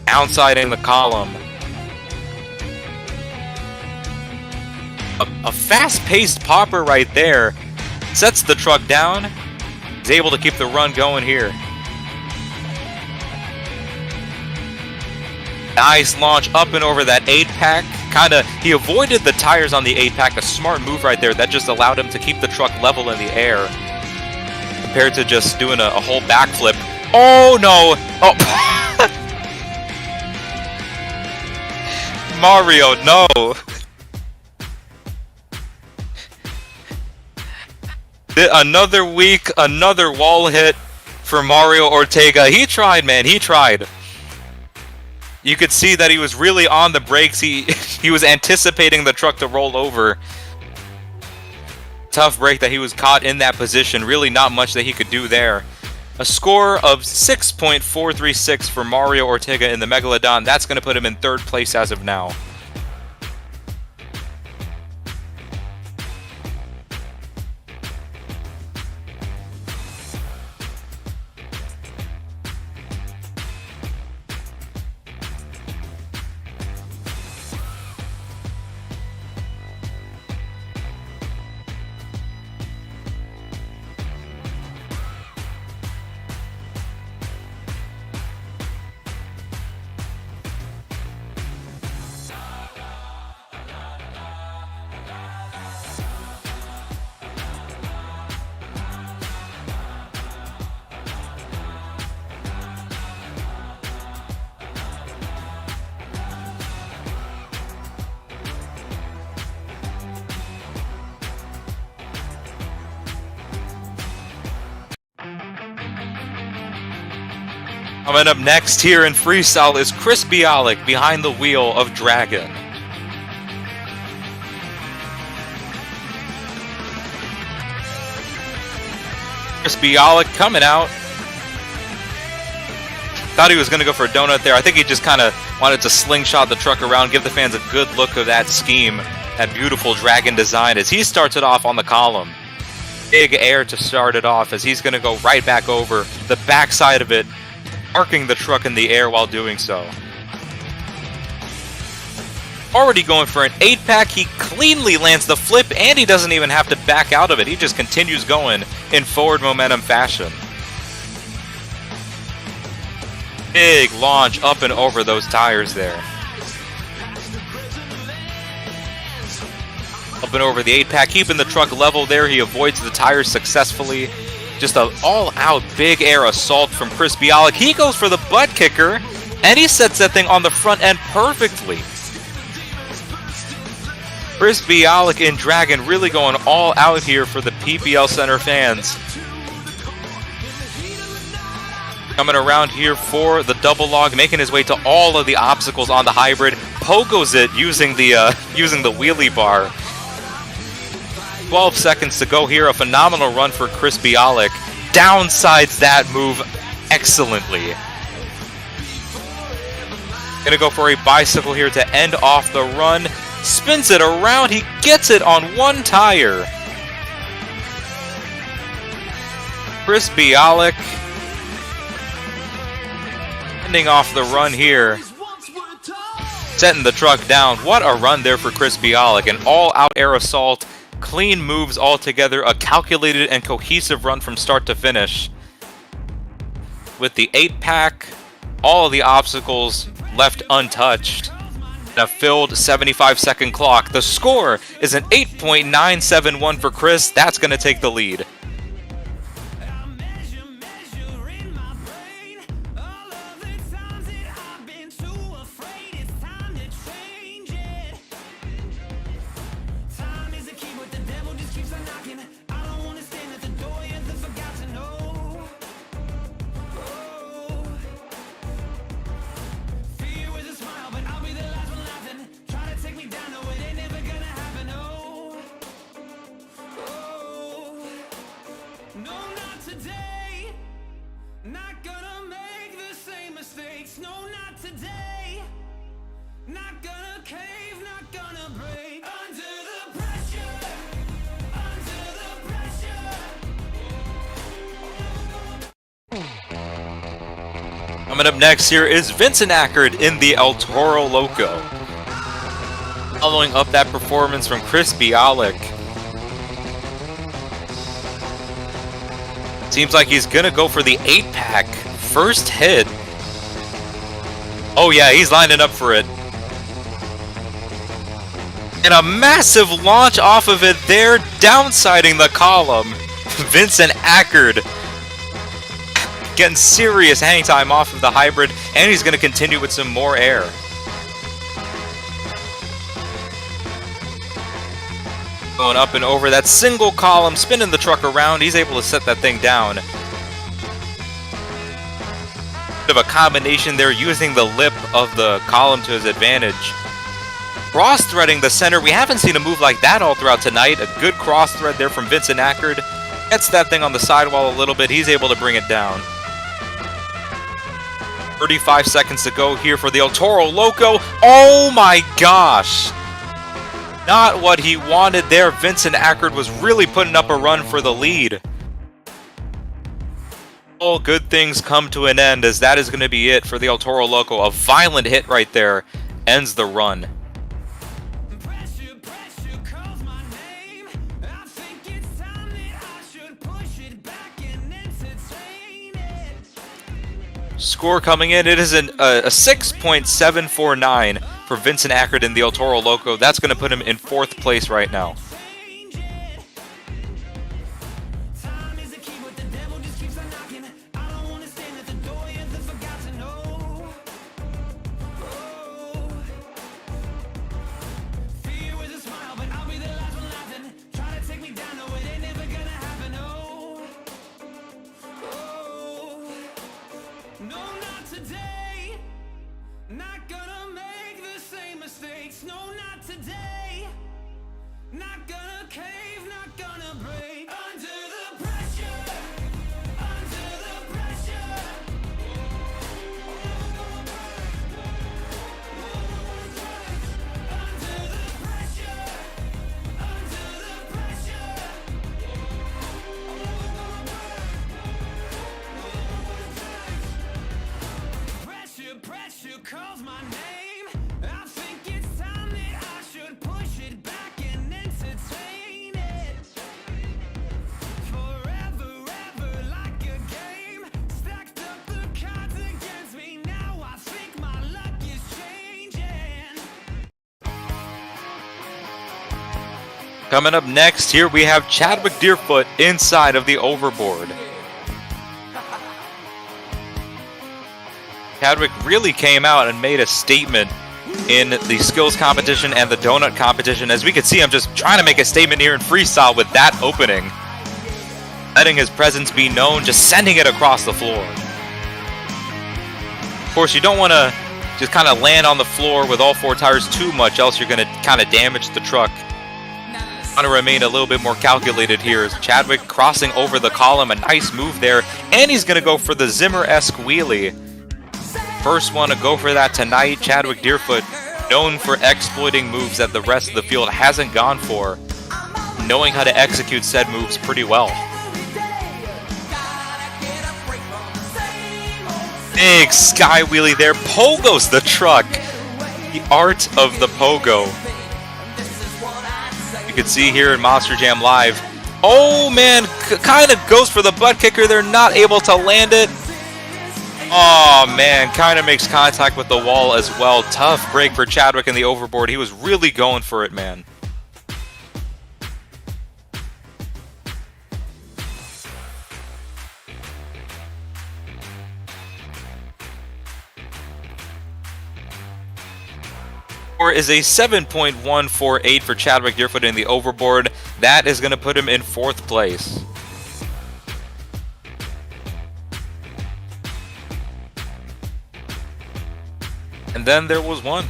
Speaker 6: Downside in the column. A fast-paced popper right there. Sets the truck down. He's able to keep the run going here. Nice launch up and over that 8-pack. He avoided the tires on the 8-pack. A smart move right there. That just allowed him to keep the truck level in the air, compared to just doing a whole backflip. Oh no! Oh, Mario, no! Another week, another wall hit for Mario Ortega. He tried, man. He tried. You could see that he was really on the brakes. He was anticipating the truck to roll over. Tough break that he was caught in that position. Really not much that he could do there. A score of 6.436 for Mario Ortega in the Megalodon. That's going to put him in third place as of now. Coming up next here in Freestyle is Chris Bialik behind the wheel of Dragon. Chris Bialik coming out. Thought he was going to go for a donut there. I think he just kind of wanted to slingshot the truck around, give the fans a good look of that scheme, that beautiful Dragon design as he starts it off on the column. Big air to start it off as he's going to go right back over the backside of it, arcing the truck in the air while doing so. Already going for an 8-pack, he cleanly lands the flip and he doesn't even have to back out of it. He just continues going in forward momentum fashion. Big launch up and over those tires there. Up and over the 8-pack, keeping the truck level there. He avoids the tires successfully. Just an all-out big air assault from Chris Bialik. He goes for the butt kicker, and he sets that thing on the front end perfectly. Chris Bialik in Dragon really going all out here for the PPL Center fans. Coming around here for the double log, making his way to all of the obstacles on the hybrid. Pogos it using the wheelie bar. 12 seconds to go here. A phenomenal run for Chris Bialik. Downsides that move excellently. Gonna go for a bicycle here to end off the run. Spins it around. He gets it on one tire. Chris Bialik ending off the run here. Setting the truck down. What a run there for Chris Bialik. An all-out air assault. Clean moves altogether, a calculated and cohesive run from start to finish. With the 8-pack, all of the obstacles left untouched. And a filled 75-second clock. The score is an 8.971 for Chris. That's going to take the lead.
Speaker 4: Not gonna make the same mistakes. No, not today. Not gonna cave, not gonna break. Under the pressure. Under the pressure.
Speaker 6: Coming up next here is Vincent Ackard in the El Toro Loco. Following up that performance from Chris Bialik. Seems like he's gonna go for the 8-pack. First hit. Oh yeah, he's lining up for it. And a massive launch off of it there, downsiding the column. Vincent Ackard getting serious hang time off of the hybrid, and he's gonna continue with some more air. Going up and over that single column, spinning the truck around. He's able to set that thing down. Bit of a combination there, using the lip of the column to his advantage. Cross-threading the center. We haven't seen a move like that all throughout tonight. A good cross-thread there from Vincent Ackard. Gets that thing on the sidewall a little bit. He's able to bring it down. 35 seconds to go here for the El Toro Loco. Oh my gosh! Not what he wanted there. Vincent Ackard was really putting up a run for the lead. All good things come to an end, as that is going to be it for the El Toro Loco. A violent hit right there ends the run.
Speaker 4: Pressure, pressure calls my name. I think it's time that I should push it back and entertain it.
Speaker 6: Score coming in, it is a 6.749 for Vincent Ackard in the El Toro Loco. That's going to put him in 4th place right now.
Speaker 4: Time is a key, but the devil just keeps on knocking. I don't want to stand at the door, you're the forgotten. Oh, fear with a smile, but I'll be the last one laughing. Try to take me down, no, it ain't never gonna happen. Oh, no, not today. Not gonna make the same mistakes. No, not today. Not gonna cave, not gonna break. Under the pressure. Under the pressure. Under the pressure. Under the pressure. Pressure, pressure calls my name. I think it's time that I should push it back and entertain it. Forever, ever like a game. Stacked up the cards against me. Now I think my luck is changing.
Speaker 6: Coming up next, here we have Chadwick Deerfoot inside of the overboard. Chadwick really came out and made a statement in the skills competition and the donut competition. As we can see, I'm just trying to make a statement here in freestyle with that opening. Letting his presence be known, just sending it across the floor. Of course, you don't want to just kind of land on the floor with all four tires too much, else you're going to kind of damage the truck. Want to remain a little bit more calculated here as Chadwick crossing over the column. A nice move there. And he's going to go for the Zimmer-esque wheelie. First one to go for that tonight. Chadwick Deerfoot, known for exploiting moves that the rest of the field hasn't gone for, knowing how to execute said moves pretty well. Big sky wheelie there. Pogo's the truck. The art of the pogo. You can see here in Monster Jam Live. Oh man, kind of goes for the butt kicker. They're not able to land it. Oh man, kind of makes contact with the wall as well. Tough break for Chadwick in the overboard. He was really going for it, man. Is a 7.148 for Chadwick Deerfoot in the overboard. That is going to put him in 4th place. And then there was one.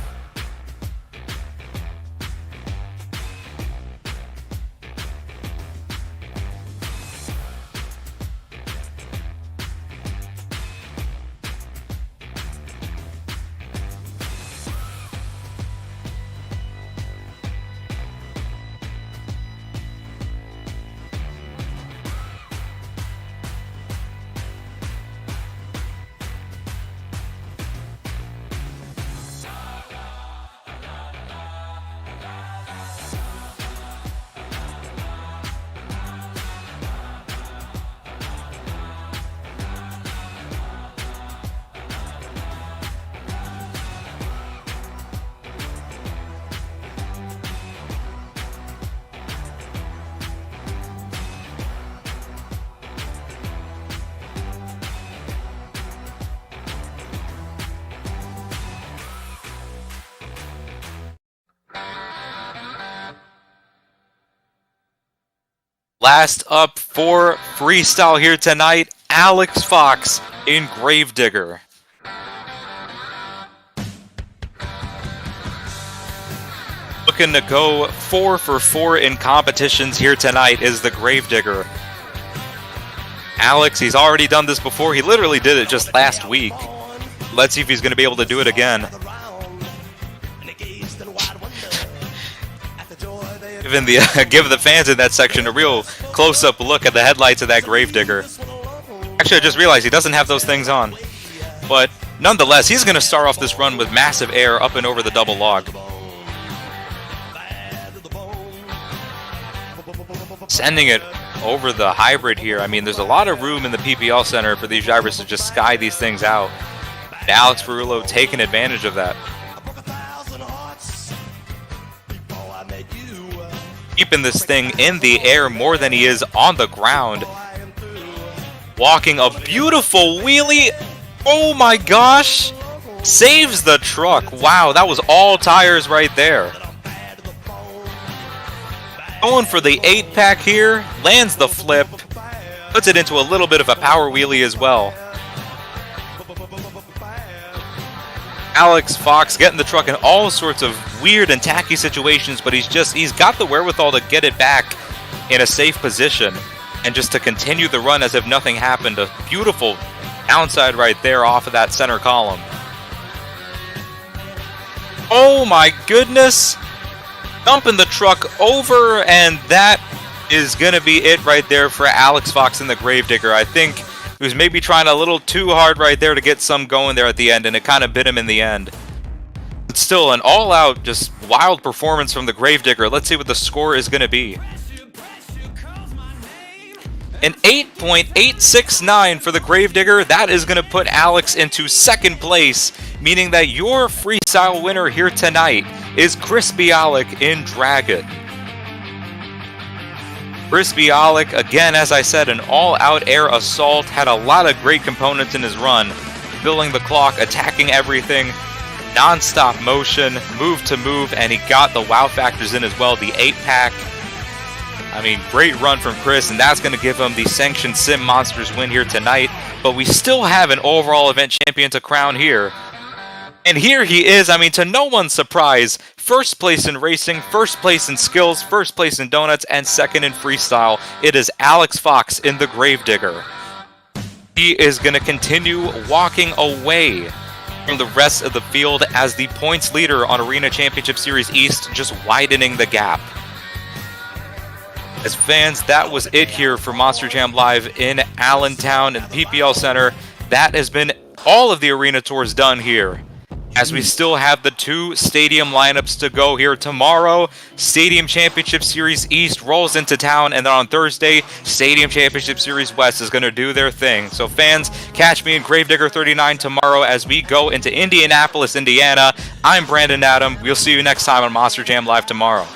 Speaker 6: Last up for freestyle here tonight, Alex Fox in Gravedigger. Looking to go 4 for 4 in competitions here tonight is the Gravedigger. Alex, he's already done this before. He literally did it just last week. Let's see if he's going to be able to do it again. Give the fans in that section a real close-up look at the headlights of that Gravedigger. Actually, I just realized he doesn't have those things on. But nonetheless, he's going to start off this run with massive air up and over the double log. Sending it over the hybrid here. I mean, there's a lot of room in the PPL Center for these drivers to just sky these things out. And Alex Ferrullo taking advantage of that. Keeping this thing in the air more than he is on the ground. Walking a beautiful wheelie. Oh my gosh. Saves the truck. Wow, that was all tires right there. Going for the 8-pack here. Lands the flip. Puts it into a little bit of a power wheelie as well. Alex Fox getting the truck in all sorts of weird and tacky situations, but he's got the wherewithal to get it back in a safe position and just to continue the run as if nothing happened. A beautiful downside right there off of that center column. Oh my goodness! Dumping the truck over, and that is going to be it right there for Alex Fox in the Gravedigger. I think he was maybe trying a little too hard right there to get some going there at the end, and it kind of bit him in the end. But still, an all-out, just wild performance from the Gravedigger. Let's see what the score is going to be. An 8.869 for the Gravedigger. That is going to put Alex into second place, meaning that your freestyle winner here tonight is Chris Bialik in Dragon. Chris Bialik, again, as I said, an all-out air assault, had a lot of great components in his run, filling the clock, attacking everything, non-stop motion, move to move, and he got the wow factors in as well, the 8-pack. I mean, great run from Chris, and that's going to give him the Sanctioned Sim Monsters win here tonight. But we still have an overall event champion to crown here. And here he is, I mean, to no one's surprise, first place in racing, first place in skills, first place in donuts, and second in freestyle. It is Alex Fox in the Gravedigger. He is going to continue walking away from the rest of the field as the points leader on Arena Championship Series East, just widening the gap. As fans, that was it here for Monster Jam Live in Allentown and the PPL Center. That has been all of the arena tours done here, as we still have the 2 stadium lineups to go here. Tomorrow, Stadium Championship Series East rolls into town, and then on Thursday, Stadium Championship Series West is going to do their thing. So fans, catch me in Gravedigger 39 tomorrow as we go into Indianapolis, Indiana. I'm Brandon Adam. We'll see you next time on Monster Jam Live tomorrow.